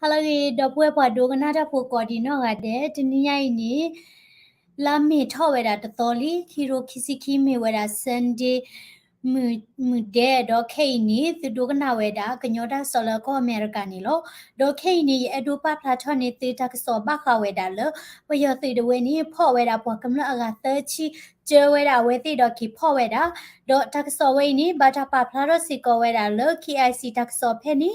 ဟာလကေဒပွဲပွားဒိုကနာတာဖိုကော်ဒီနော်ကတဲ့တနည်းရိုင်းနေလာမီထော့ဝဲတာတတော်လီခီရိုခီစီခီမီဝဲတာဆန်ဒေမူတဲ့ဒေါ်ခိနီသူဒိုကနာဝဲတာကညောတာဆော်လကောအမေရိကန်နီလောဒေါ်ခိနီအဒိုပါဖလာချောနေတေတာကစောဘခဝဲတာလပယောတိတဝဲနီဖော့ဝဲတာပွားကမလအကသချီကျဲဝဲတာဝဲတိတော့ခီဖော့ဝဲတာဒေါ်တက်စောဝဲနီဘာတာပါဖလာတော့စီကောဝဲတာလ KIC တက်စောဖဲနီ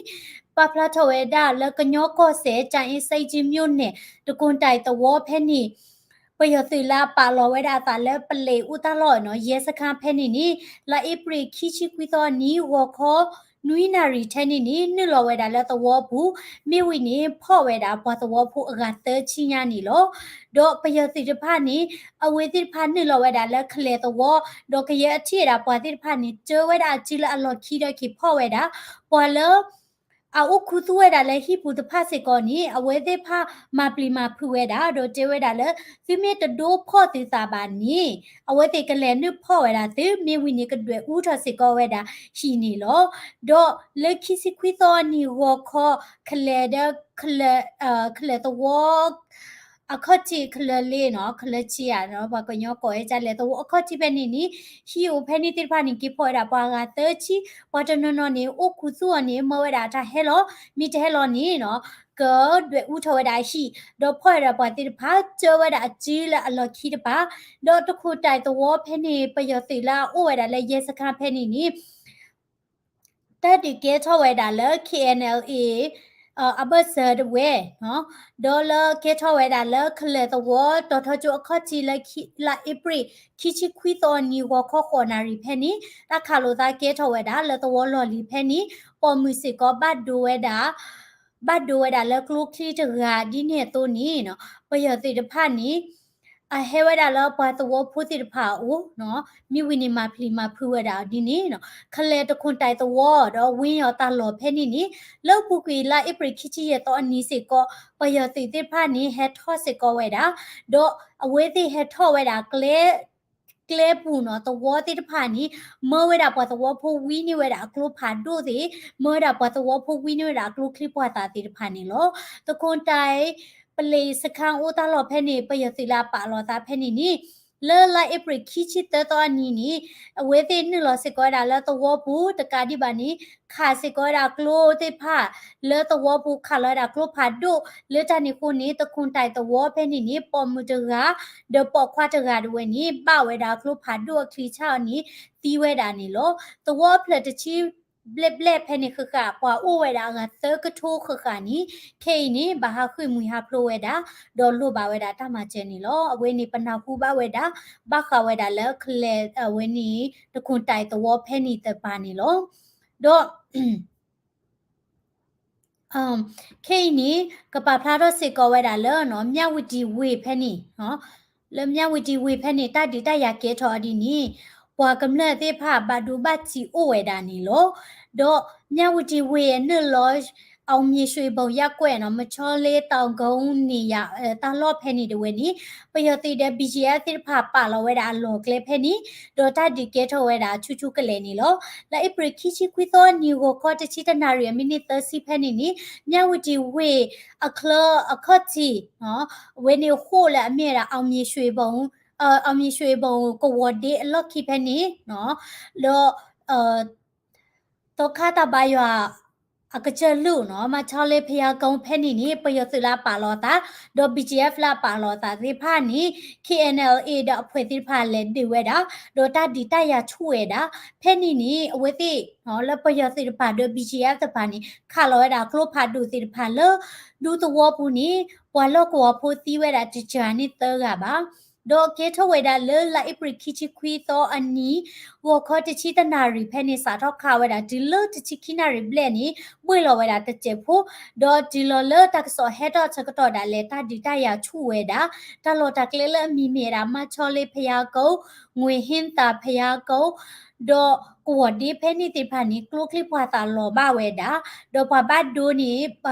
ပပလာထဝဲဒါလကညောကောဆဲကြိုင်စိတ်ချင်းမြို့နဲ့တကွန်တိုင်တဝဖဲနီပယသီလာပါလောဝဲဒါတာလဲပလေဥတလောနော်ရဲစခန်းဖဲနီနီလာဧပြီခီချီကွီသောနီဝခောနွီနာရီထဲနီနီနလောဝဲဒါလဲတဝဘူးမိဝိနီဖော့ဝဲဒါဘွားတဝဘူးအကသချီညာနီလောဒေါ်ပယသီတဖာနီအဝေတိဖာနလောဝဲဒါလဲခလေတဝဒေါ်ကရဲအထီဒါဘွားတိဖာနီကျဝဲဒါကြည်လအလောခီတော့ခီဖော့ဝဲဒါဘွာလောအခုခုသွဲတာလဲဟိပူတဖတ်စကောနီအဝဲသေးဖမပလီမာဖူဝဲတာဒိုတဲဝဲတာလဲသီမေတဒိုဖော့သေးစာပါနီအဝဲသေးကလဲနုဖော့ဝဲတာသီမေဝီနီကတွဲဦးထစကောဝဲတာရှိနီလောဒေါ်လက်ခိစီခွီသောနီဝခောခလဲဒခလဲတော့အခချီခလလေးနော်ခလချီရနော်ဘာကညောကိုဲကြလဲတော့အခချီပဲနီနီဟီယိုဖဲနီတိဖာနီကိဖော်တာပါကတချီဝတ်တနနနီအိုခုစုအနေမဝဲတာတာဟဲလောမီတဲလောနီနော်ကောဒွေဦးထော်ဝဲတာရှိတော့ဖော်ရပါတိဖာကျဝဲတာအကြီးလာအလော်ခီတပါတော့တခုတိုက်တော့ဖဲနီပယောတိလာအိုဝဲတာလဲရဲစခန်းဖဲနီနီတက်ဒီကေထော်ဝဲတာလဲ KNLA အဘဆာဒဝဲနော်ဒေါ်လာကေထောဝဲဒါလခလေတော့တော်ထချိုအခချီလာဧပြီခီချီခွီတော်နီဝခောခေါ်နာရီဖဲနီတခါလိုသားကေထောဝဲဒါလတော်လော်လီဖဲနီပေါ်မူစစ်ကောဘတ်ဒိုဝဲဒါလကလုခီတရာဒီနေတိုနီနော်ပယတိတဖာနီအဟဲဝဲဒါလောဘာတော့ဖူတိတဖာအိုနော်မိဝီနီမာဖလီမာဖူဝဲဒါဒီနီနော်ခလေတခွန်တိုင်တော့တော့ဝင်းရောတာလော်ဖဲနီနီလောက်ပူကွေလာဧပြီခီချီရတော့အနီးစေကောပယတိတိဖာနီဟက်ထော့စေကောဝဲဒါတော့အဝဲတိဟက်ထော့ဝဲဒါကလေပူနော်တဝတိတဖာနီမောဝဲတာပတ်တဝဖိုဝီနီဝဲတာကလုဖာဒိုဒီမောတာပတ်တဝဖိုဝီနီဝဲတာကလုခလီပွားတာတိတဖာနီလောတခွန်တိုင်ပလေစခန်းဦးတာလော်ဖဲနေပယတိလာပါလော်တာဖဲနေနီလဲလိုက်ဧပြီခီချီတတော်နီနီအဝဲသေးနလောစကောဒါလဲတော့ဘူးတကာဒီပါနီခါစကောဒါကလိုတေဖာလဲတော့ဘူးခါလာဒါကလိုဖာဒိုလဲတနီခုနီတခွန်တိုင်တော့ဖဲနေနီပေါ်မူတရာဒပေါ်ခွာတရာဒဝဲနီပဝဲဒါကလိုဖာဒိုခလီချောင်းနီတီးဝဲတာနီလောတော့ဖလက်တချီဘလက်ဘလက်ဖဲနေခခပွာအိုဝဲတာကသကထိုးခခနီခေနီဘာဟာခွေမူဟာဖလိုဝဲတာဒေါ်လိုပါဝဲတာတမချဲနီလောအဝဲနီပနာဖူပါဝဲတာဘခဝဲတာလဲခလေအဝဲနီတခွန်တိုင်တော့ဖဲနီတပါနီလောတော့ခေနီကပဖလာတော့စေကောဝဲတာလဲနော်မြဝတီဝေဖဲနီနော်လဲမြဝတီဝေဖဲနီတတိတရကဲထော်ဒီနီဘွာကမလက်သေးဖဘာဒူဘတ်ချီအိုဝဲတာနီလောတော့မြဝတီဝေရဲ့နလောအောင်မြေရွှေဘုံရက်ကွဲ့နော်မချောလေးတောင်ကုန်းနေရတာလော့ဖဲနေတဝဲနီပယတိတဲ့ BGF တိဖပါလောဝဲတာလောကလေဖဲနီဒေါ်တာဒီကဲထောဝဲတာချူချူကလေနီလောလာဧပြီခီချီခွီသောနီကိုခေါ်တချီတနာရီမိနစ်30ဖဲနေနီမြဝတီဝေအခတ်ချီနော်ဝဲနေခိုးလာအမြဲတာအောင်မြေရွှေဘုံအောင်မြေရွှေဘုံကိုဝဒေအလော့ခိဖဲနီနော်လောတော့ခါတာဘယွာအကချလူနော်မချောလေးဖျာကုံဖဲနီနီပယသလာပါလောတာဒေါ် BGF လာပါလောတာဒီဖာနီ KNLA ဒအဖွဲ့တိဖာလဲဒီဝဲတာဒေါ်တာဒီတရချွေတာဖဲနီနီအဝဲတိနော်လပယသတိဖာဒေါ် BGF တဖာနီခါလောတာကလိုဖာဒူတိဖာလဒူတဝပူနီဘွာလောကောဖိုတီဝဲတာတချာနီတောကပါဒေါ်ကေထဝဲတာလဲလာဧပြီခီချီခွီသောအနီဝခောတချီတနာရီဖဲနေစာတော့ခါဝဲတာဒီလတချီခိနာရီဘလက်နီဘွေလောဝဲတာတကျဖို့ဒေါ်ဒီလောလတက်ဆောဟက်တော့ချက်တော့တာလဲတာဒီတရချူဝဲတာတလောတကလေးလမီမီရာမချောလေးဖျာကုံငွေဟင်းတာဖျာကုံဒေါ်ကိုဝဒီဖဲနေတိဖာနီကလုကလီပွားတာလောဘဝဲတာဒေါ်ပပဒိုနီပ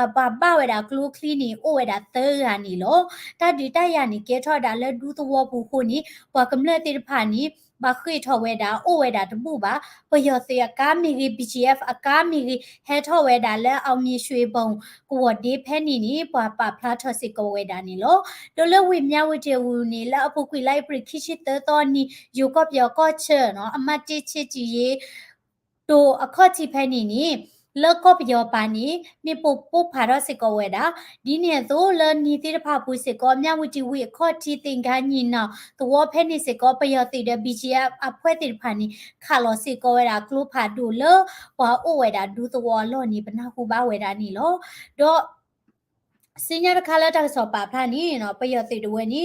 ဝဲတာကလုကလီနီအိုဝဲတာသေရနီလောတာဒီတရနီကေထော်တာလဲဒူးသဝပူခုနီပွားကမလက်တိဖာနီ ဘာခွေထော်ဝဲတာအိုဝဲတာတပူပါပယောစီအကားမီဂီ BGF အကားမီဂီဟဲထော်ဝဲတာလဲအောင်မြေရွှေပုံကိုဝဒီဖဲနီနီပွာပါဖလာထော်စီကိုဝဲတာနီလို့ဒလဝိမြဝတေဝူနီလာအပုကွေလိုက်ပရိခိရှိတတော်နီယိုကော့ပြောကော့ချေနော်အမတ်တိချစ်ကြီးရေတိုအခော့ချီဖဲနီနီလောကပြောပါနီမြေပုတ်ဖာတော့စစ်ကောဝဲတာဒီနေ့သို့လနီတိတဖပူစစ်ကောမြဝတီဝီခော့ချီတင်ကညီနော်သဝဖဲနေစစ်ကောပယောတိတဲ့ BGF အဖွဲတိဖာနီခါလောစစ်ကောဝဲတာကလုဖာဒူလဘွာအိုဝဲတာဒူသဝလောနီပနာခုပါဝဲတာနီလောတော့စင်ညာခါလာတာဆောပါဖာနီနော်ပယောတိတဝဲနီ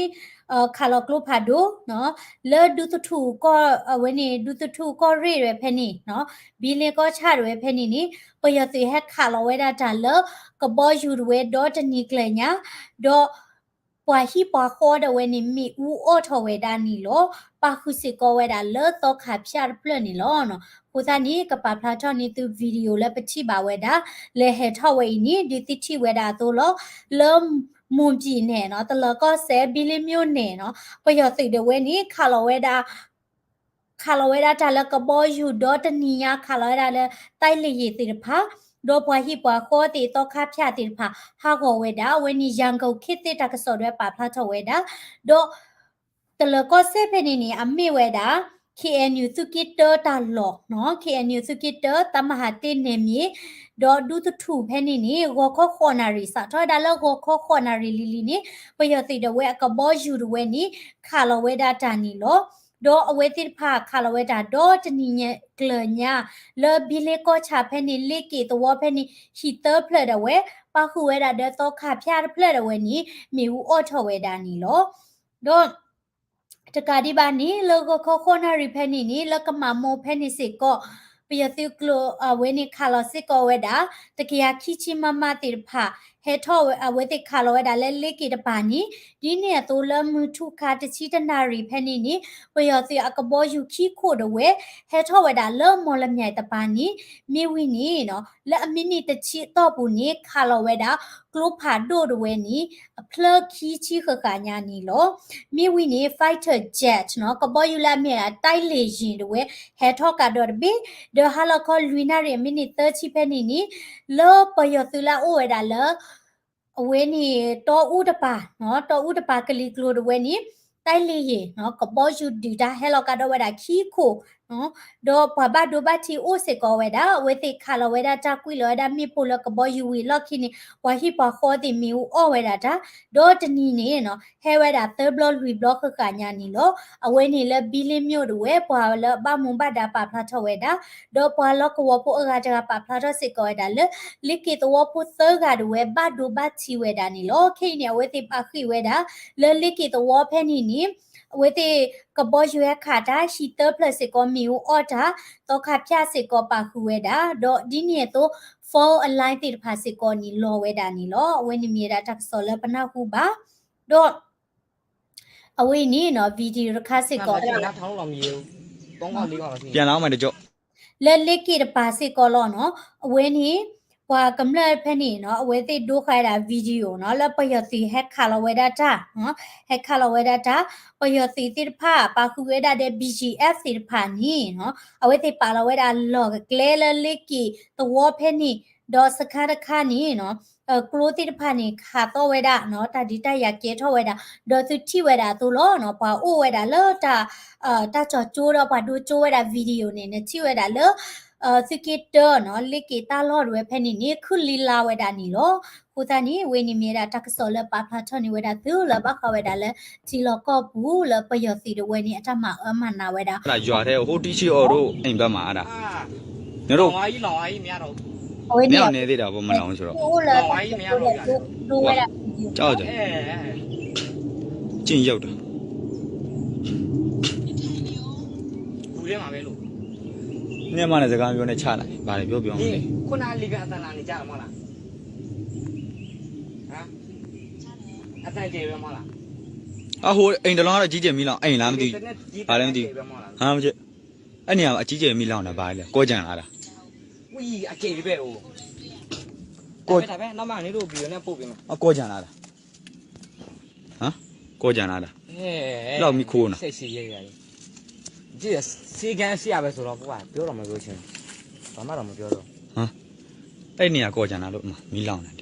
ခါလောကလုဖာဒူနော်လေဒူတထူကောဝဲနီဒူတထူကောရေရဖဲနီနော်ဘီလေကောချရဖဲနီနီပယောတိဟက်ခါလောဝဲတာတလကဘောယူဝဲဒေါ်တနီကလညာဒေါ်ပွာဟီပွာခေါ်တဲ့ဝဲနီမီဦးအော်ထော်ဝဲတာနီလောပါခုစစ်ကောဝဲတာလေတော့ခါဖြာပလနီလောနော်ကိုသားနီကပါဖလာထော်နီသူဗီဒီယိုလည်းပတိပါဝဲတာလေဟဲထော်ဝဲနီဒီတိတိဝဲတာတို့လောလမ်မွန်ပြည်နဲ့နော်တလကောဆဲဘီလီမျိုးနဲ့နော်ပယောသိတဲ့ဝဲနီခါလောဝဲတာတလကဘောယူဒေါ်တနီယာခါလောဝဲတာလေတိုက်လီရည်တိဖာဒေါ်ပွားဟိပွားခေါ်တီတော့ခါဖြာတိဖာဟာကောဝဲတာဝဲနီရန်ကုန်ခိတိတကစော်ရဲပါဖလာထော်ဝဲတာဒေါ်တလကောဆဲဖဲနေနီအမေဝဲတာ KNU စုကစ်တာတာလောနော် KNU စုကစ်တာတမဟာတေနေမီဒေါ်ဒူတထူဖဲနေနီဂောခောခေါ်နာရီစာထော်ဒါလောဂောခောခေါ်နာရီလီလီနီပယောတိတဝဲအကဘောယူတဝဲနီခါလဝဲဒါတာနီလောဒေါ်အဝဲတိဖာခါလဝဲဒါဒေါ်တနီညကလညာလောဘီလေကောချဖဲနေလေကီတဝဖဲနေဟီတာဖလက်တဝဲပါခုဝဲဒါတော့ခါဖျားဖလက်တဝဲနီမီဦးအော်ထော်ဝဲဒါနီလောဒေါ်တကာဒီဘာနီလောကခေါနာရီဖဲနီနီလကမမောဖဲနီစစ်ကောပယတိကလောဝဲနီခါလစစ်ကောဝဲတာတကယာခိချိမမတိဖာဟဲထောဝဲတိခါလဝဲတာလဲလေကီတပါနီဒီနေ့တိုလမထုခါတချီတနာရီဖဲနီနီပယတိအကဘောယူခိခိုတဝဲဟဲထောဝဲတာလောမောလမြိုင်တပါနီမြေဝီနီနော်လက်အမီနီတချီတော့ဘူးနီခါလဝဲတာကလုဖာဒိုတဝဲနီဖလခီချီခခညာနီလောမြေဝီနီ fighter jet နော်ကဘောယူလာမြေတိုက်လေရင်တဝဲဟဲထောကတော့ဘီဒဟာလခေါ်လူနာရီမီနီ30ချီဖဲနီနီလောပယတိလာအိုဝဲတာလောအဝဲနီတောဦးတပါနော်တောဦးတပါကလီကလိုတဝဲနီတိုက်လေရင်နော်ကဘောယူဒီတာဟဲလောကတော့ဝဲတာခီခိုနော်ဒေါ်ဘဘဒိုဘတီအိုစေကောဝဲတာဝဲတိခါလဝဲတာတကွီလောဒါမီပိုလကဘောယူဝီလော်ခိနီဝါဟိပါခေါ်တိမီဦးအော်ဝဲတာဒေါ်တနီနေနော်ဟဲဝဲတာသဘလော့လူဘလော့ခကညာနီလောအဝဲနေလဲဘီလင်းမြို့တဝဲပွာလဘမွန်ဘတာပါဖလာထဝဲတာဒေါ်ပွာလော့ကဝပိုအကကြပါဖလာထစေကောဝဲတာလေလိကေတဝပိုသကတဝဲဘဒိုဘချီဝဲတာနီလောခိနေဝဲတိပါခိဝဲတာလေလိကေတဝဖဲနီနီဝဲတိကဘောယူရခါတာရှီတာပလစ်ကောမီဦးအော်တာတော့ခါဖြာစစ်ကောပါခုဝဲတာတော့ဒီနေ့တော့ for align တိဖာစစ်ကောနီလောဝဲတာနီလောအဝဲနီမီရာတက်ဆော်လပနာခုပါတော့အဝဲနီနော်ဗီဒီယိုခါစစ်ကောနောက်ထောင်းလောင်မြေ3កောက်4កောက်ပြန်လောင်းမယ်တကြော့လက်လက်ကိတပါစစ်ကောလောနော်အဝဲနီဘွာကမ္လဖဲနေနော်အဝဲသိဒိုခိုင်တာဗီဒီယိုနော်လပယတိဟက်ခါလဝဲဒတာနော်ဟက်ခါလဝဲဒတာပယတိတိဖာပါခုဝဲဒတဲ့ BGF တိဖာနီနော်အဝဲသိပါလဝဲဒလောကကလဲလလကီတဝဖဲနေဒေါ်စခါတခါနီနော်ကလိုတိတဖာနေခါတော့ဝဲဒနော်တဒီတရကဲထောဝဲဒဒေါ်သူတိဝဲဒသူလောနော်ဘာအိုဝဲဒလောတာတချောကျိုးတော့ဘာဒိုကျိုးဝဲဒဗီဒီယိုနေနဲ့ချိဝဲဒလောစကစ်တာနော်လိကေတာလော်ဝဲဖဲနေနေခုလီလာဝဲတာနီလောကိုတနီဝဲနေမြေတာတက်ဆော်လပါဖလာထနေဝဲတာသူလဘခဝဲတာလဲချီလောကောဘူးလပယောစီတဝဲနေအထမအမနာဝဲတာအဲ့ဒါရွာတဲ့ဟိုတီချီအော်တို့အိမ်ဘက်မှာအဲ့ဒါညတို့လောင်ကြီးမရတော့အဝဲနေနေသေးတာဗောမလောင်ဆိုတော့ဟုတ်လားလောင်ကြီးမရတော့ဒိုဝဲတာကြောက်တယ်ကျင့်ရောက်တာဘူးထဲမှာပဲလို့ညမနဲ့စကားပြောနေချလိုက်ဗါလေပြောမလဲခုနလီကအတန်လာနေကြမှာမလားဟမ်အတန်ကျေပဲမလားအဟိုအိမ်တလုံးကတော့ကြီးကျယ်မီလောင်အိမ်လားမသိဘာလဲမသိဟာမကျအဲ့နေရာအကြီးကျယ်မီလောင်တာဗါလေကောကြံလာတာဝီအကျေပဲဟိုကောဒါပဲနောက်မှနေလို့ပြီးရနေပို့ပြီးမှာကောကြံလာတာဟမ်ကောကြံလာတာဟဲ့လောက်မီခိုးနာစိတ်စီရဲရတယ်这谁敢谁也别说了，不管表了没表情，干嘛都没表了。 အဲ့နေရာကောကြံတာလို့မီးလောင်တယ်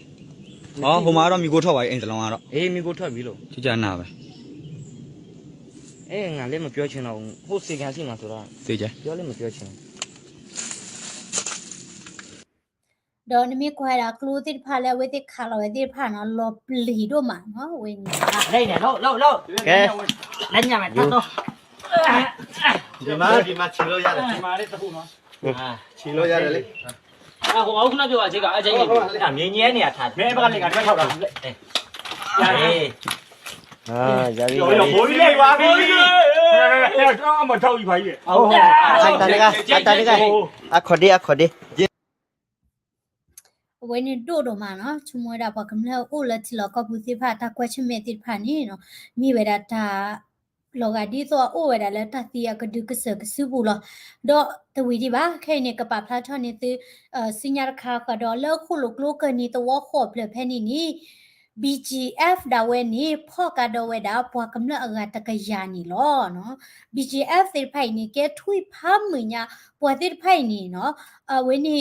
ဟောဟိုမှာတော့မိကိုထွက်သွားပြီအိမ်တစ်လုံးကတော့ 哎，没给我脱皮了。 ကြကြနာပဲ 哎，俺那没表情了，我谁敢谁嘛说了， သိကြ 表了没表情。 ဒေါ်နမီခွာတာကလူတိဖာလဲဝေတိခါလဝေတိဖာနော်လောပလီတို့မှာနော်ဝင်းကြီး 来呢，搂。ကဲ 来你们他都。 ဒီမှာခြေလို့ရတယ် 你妈的，这不吗？啊。 ခြေလို့ရတယ်လေ 啊，我ခုနပြောတာချိန်ကအချိန်ကြီးအဲ့မြင်းကြီးနေရထားတယ်မင်းဘက်ကနေကတွက်ထောက်တာအေးရတယ် အာရပြီ 有没累吧？没累。这么着一块一。 ဟုတ်ခိုင်တာကအခொဒီ ဝင်းနေတို့တော့မှာနော်ချမွေးတာပေါ့ကမလဲအိုလက်တီလောကပူတိဖာတာကွက်ချမေတိဖာနေနော်မိဝဲတာတာလောကဒီတော့အိုဝဲတာလဲတတိယကဒုကစကစုဘူးလောတော့တဝီဒီပါခဲနေကပပလာထနေသစညာခါကတော့လောက်ခုလုကလုကနီတော့ခေါ်ပလဖဲနေနီ BGF ဒါဝဲနေဖော့ကတော့ဝဲတာပွားကမလအဂတကယာနီလောနော် BGF သိဖိုင်နေကဲထွိဖမ်းမညာပွားသိဖိုင်နေနော်အဝဲနေ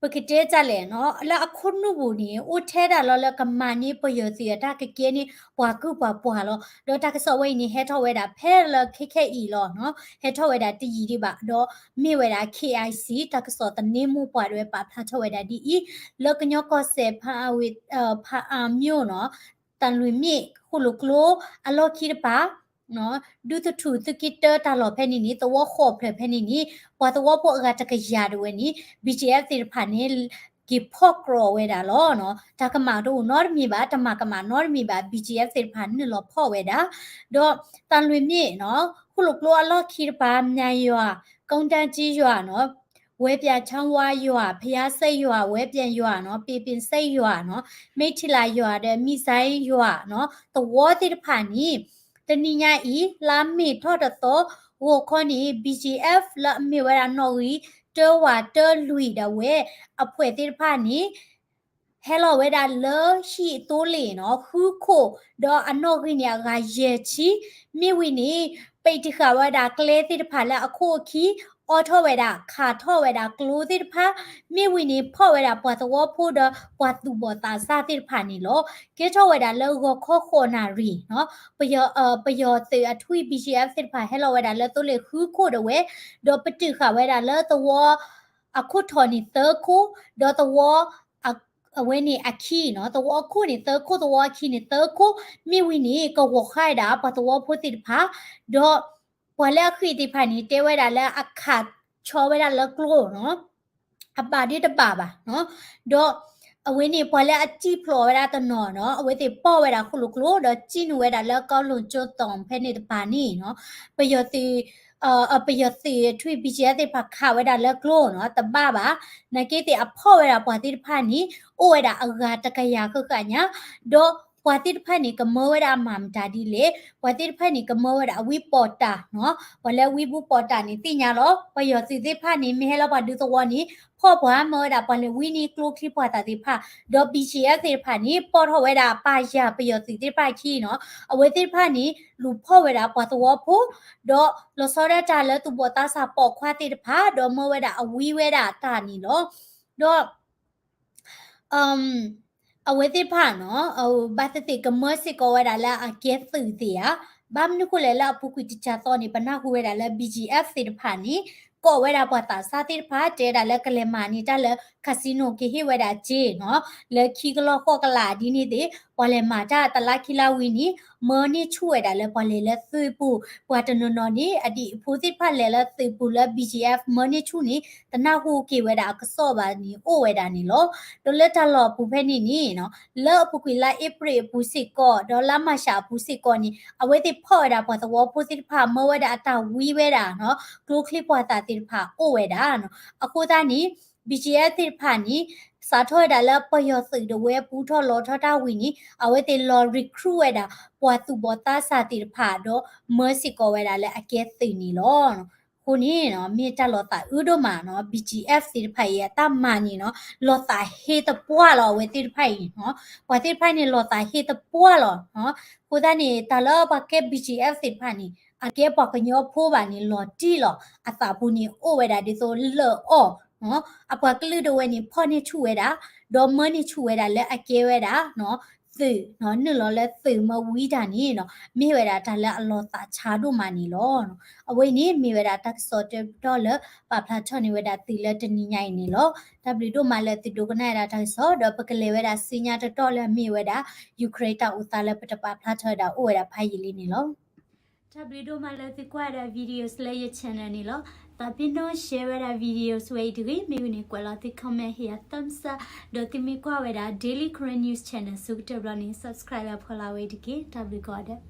ပကတဲ့ကြလဲနော်အလာအခုနုဘူးနေဦးထဲတာလောလကမနီပယစီတာကကဲနေပွားကုပွားလောဒေါ်တာကစောဝဲနေဟဲထောဝဲတာဖဲလKKEလောနော်ဟဲထောဝဲတာတီကြီးဒီပါတော့မေဝဲတာ KIC တကစောတနေမှုပွားရဲပါဖလာထောဝဲတာဒီလောကညောကောဆေဖာဝိဖာအမျိုးနော်တန်လွေမြေခုလုကလိုအလောခိရပါနော်ဒုတထူတကိတတာလောဖဲနေနီတော့ခေါ်ဖဲနေနီပွားတော့ပေါ်အကတကရဒဝဲနီ BGF တိဖာနေကိဖော့ကရောဝဲတာလောနော်ဒါကမာတို့နော်မီပါတမကမာနော်မီပါ BGF တိဖာနေလောဖော့ဝဲတာတော့တန်လွေမြေနော်ခုလုကလိုအလောခိရပါမြိုင်ရွာကုန်းတန်းကြီးရွာနော်ဝဲပြချောင်းဝါရွာဖျားစိတ်ရွာဝဲပြန်ရွာနော်ပေပင်စိတ်ရွာနော်မိထီလာရွာတဲ့မိဆိုင်ရွာနော်တဝေါ်တိဖာနီတနိညာဤလာမီထော်တော့ဝခေါနီ BGF လာမီဝရနော်ဝီတောဝါတောလူီဒဝဲအဖွဲတိဖာနီဟဲလိုဝဲဒါလောရှိတိုးလေနော်ခုခိုဒေါ်အနော်ခင်းရကရဲချီမိဝီနီပိတ်တခါဝဒါကလေတိဖာလာအခုခီအော်ထောဝဲတာခါထောဝဲတာကလိုတိဖာမိဝီနီဖော့ဝဲတာပွားတော့ဖို့တော့ပွားသူဘောတာစာတိဖာနီလောကဲထောဝဲတာလောခေါနာရီနော်ပယောတေအထွေ BGF တိဖာဟဲလိုဝဲတာလောတိုးလေခုခိုတော့ဝဲဒေါ်ပတိခါဝဲတာလောတော့အခုထော်နီတခုဒေါ်တော့အဝဲနေအခီနော်တော့ခုနေတခုတော့အခီနေတခုမိဝီနီကဝခိုင်တာပတ်တော့ဖို့တိဖာတော့ပွာလဲခီတိဖာနီတဲဝဲတာလဲအခါချောဝဲတာလကလို့နော်အပါဒီတပါပါနော်တော့အဝင်းနေပွာလဲအကြည့်ဖလောဝဲတာတနော်နော်အဝဲတိပေါ့ဝဲတာခုလို့ကလို့တော့ကြည့်နဝဲတာလဲကောက်လုံးကျွတ်တောင်ဖဲနေတပါနီနော်ပယောတိပယောတိထွေ BGF တိဖာခါဝဲတာလဲကလို့နော်တပါပါနကေတိအဖော့ဝဲတာပွာတိဖာနီအိုဝဲတာအဂါတကရခခညာတော့ပွာတိဖာနီကမောဝဲတာမမ်တာဒီလေပွာတိဖာနီကမောဝဲတာဝီပေါ်တာနော်ဘလဲဝီဘူးပေါ်တာနီတိညာလောပယောတိတိဖာနီမဲဟဲလောပါဒူတော့နီဖော့ဘွားမောတာပလဲဝီနီကလိုခလီပွာတာတိဖာဒေါ် BGF တိဖာနီပေါ်ထောဝဲတာပါရပယောတိတိဖာခီနော်အဝဲတိဖာနီလူဖော့ဝဲတာပွာတော့ဖို့ဒေါ်လောစောရတာလဲသူပေါ်တာစာပေါ်ခွာတိတဖာဒေါ်မောဝဲတာအဝီဝဲတာတာနီလောဒေါ်အဝဲတိဖာနော်ဘာတိကမစကောဝဲတာလာအကဲသူတီယာဘာမနခုလဲလာပုကွတိချာတော့နေပနာခုဝဲတာလာ BGF တိတဖာနီကောဝဲတာပေါ်တာစာတိတဖာတဲတာလဲကလေမာနီတာလဲကစီနိုကေဟိဝဲတာဂျေနော်လဲခီကလောခော့ကလာဒီနေတေပေါ်လဲမာတာတလာခီလာဝီနီမော်နီချူဝဲတာလဲပေါ်လဲလဲသွေးပူပွာတနနော်နီအဒီဖိုတိဖာလဲလဲသွေးပူလဲ BGF မော်နီချူနီတနာဟုကေဝဲတာကစော့ပါနီအိုဝဲတာနီလောဒိုလက်တလောပူဖဲနီနီနော်လောပုကွေလာဧပြီပူစစ်ကောဒေါ်လာမရှာပူစစ်ကောနီအဝဲတိဖော့တာပေါ်တော့ဖိုတိဖာမောဝဲတာအတာဝီဝဲတာနော်ကလိုခလီပွာတာတိဖာအိုဝဲတာနော်အခုသားနီ BGF တိဖာနီစာထောဒါလာပယောစိဒဝဲပူထောလောထတာဝီနီအဝဲတိလော recruit ဝဲတာပွာသူဘောတာစာတိဖာတော့မစကောဝဲတာလဲအကဲသိနီလောနော်ခုနီနော်မြေတက်လောတာဥဒိုမာနော် BGF တိဖာရဲ့တမနီနော်လောတာဟေတပွာလောဝဲတိဖာနော်ပွာတိဖာနီလောတာဟေတပွာလောနော်ခုဒနီတလောဘကဲ BGF တိဖာနီ အကဲပေါ်ကညောဖိုးပါနေလော်တီလော်အသာဘူးနေအိုဝဲတာဒီဆိုလော်အော်နော်အပွားကလူတော့ဝဲနေဖော်နေချူဝဲတာဒေါ်မနေချူဝဲတာလဲအကဲဝဲတာနော်သူနော်နလော်လဲသူမဝီးတာနေနော်မိဝဲတာဒါလဲအလောတာချာတို့မနေလောနော်အဝဲနေမိဝဲတာတက်စောတက်တော့လဲပပလာချောနေဝဲတာတီလဲတနီညိုင်နေလောWတို့မလဲတီတို့ကနိုင်တာတက်စောတော့ပကလေးဝဲတာစညာတော့လဲမိဝဲတာယူကရိန်းတာဥသားလဲပတပပလာချောတာအိုဝဲတာဖိုင်ရီလေးနေလောWတို့မလဲတီကွာတာဗီဒီယိုစလဲရ channel နေလောတပင်းတော့ share ရတာ videos ဝေးဒီမိဝင်ကွာလာတိ comment here thumbs up ဒေါ်တိမီကွာဝဲတာ daily current news channel စုတက်ရနေ subscribe ဖော်လာဝေးဒီကေ W got it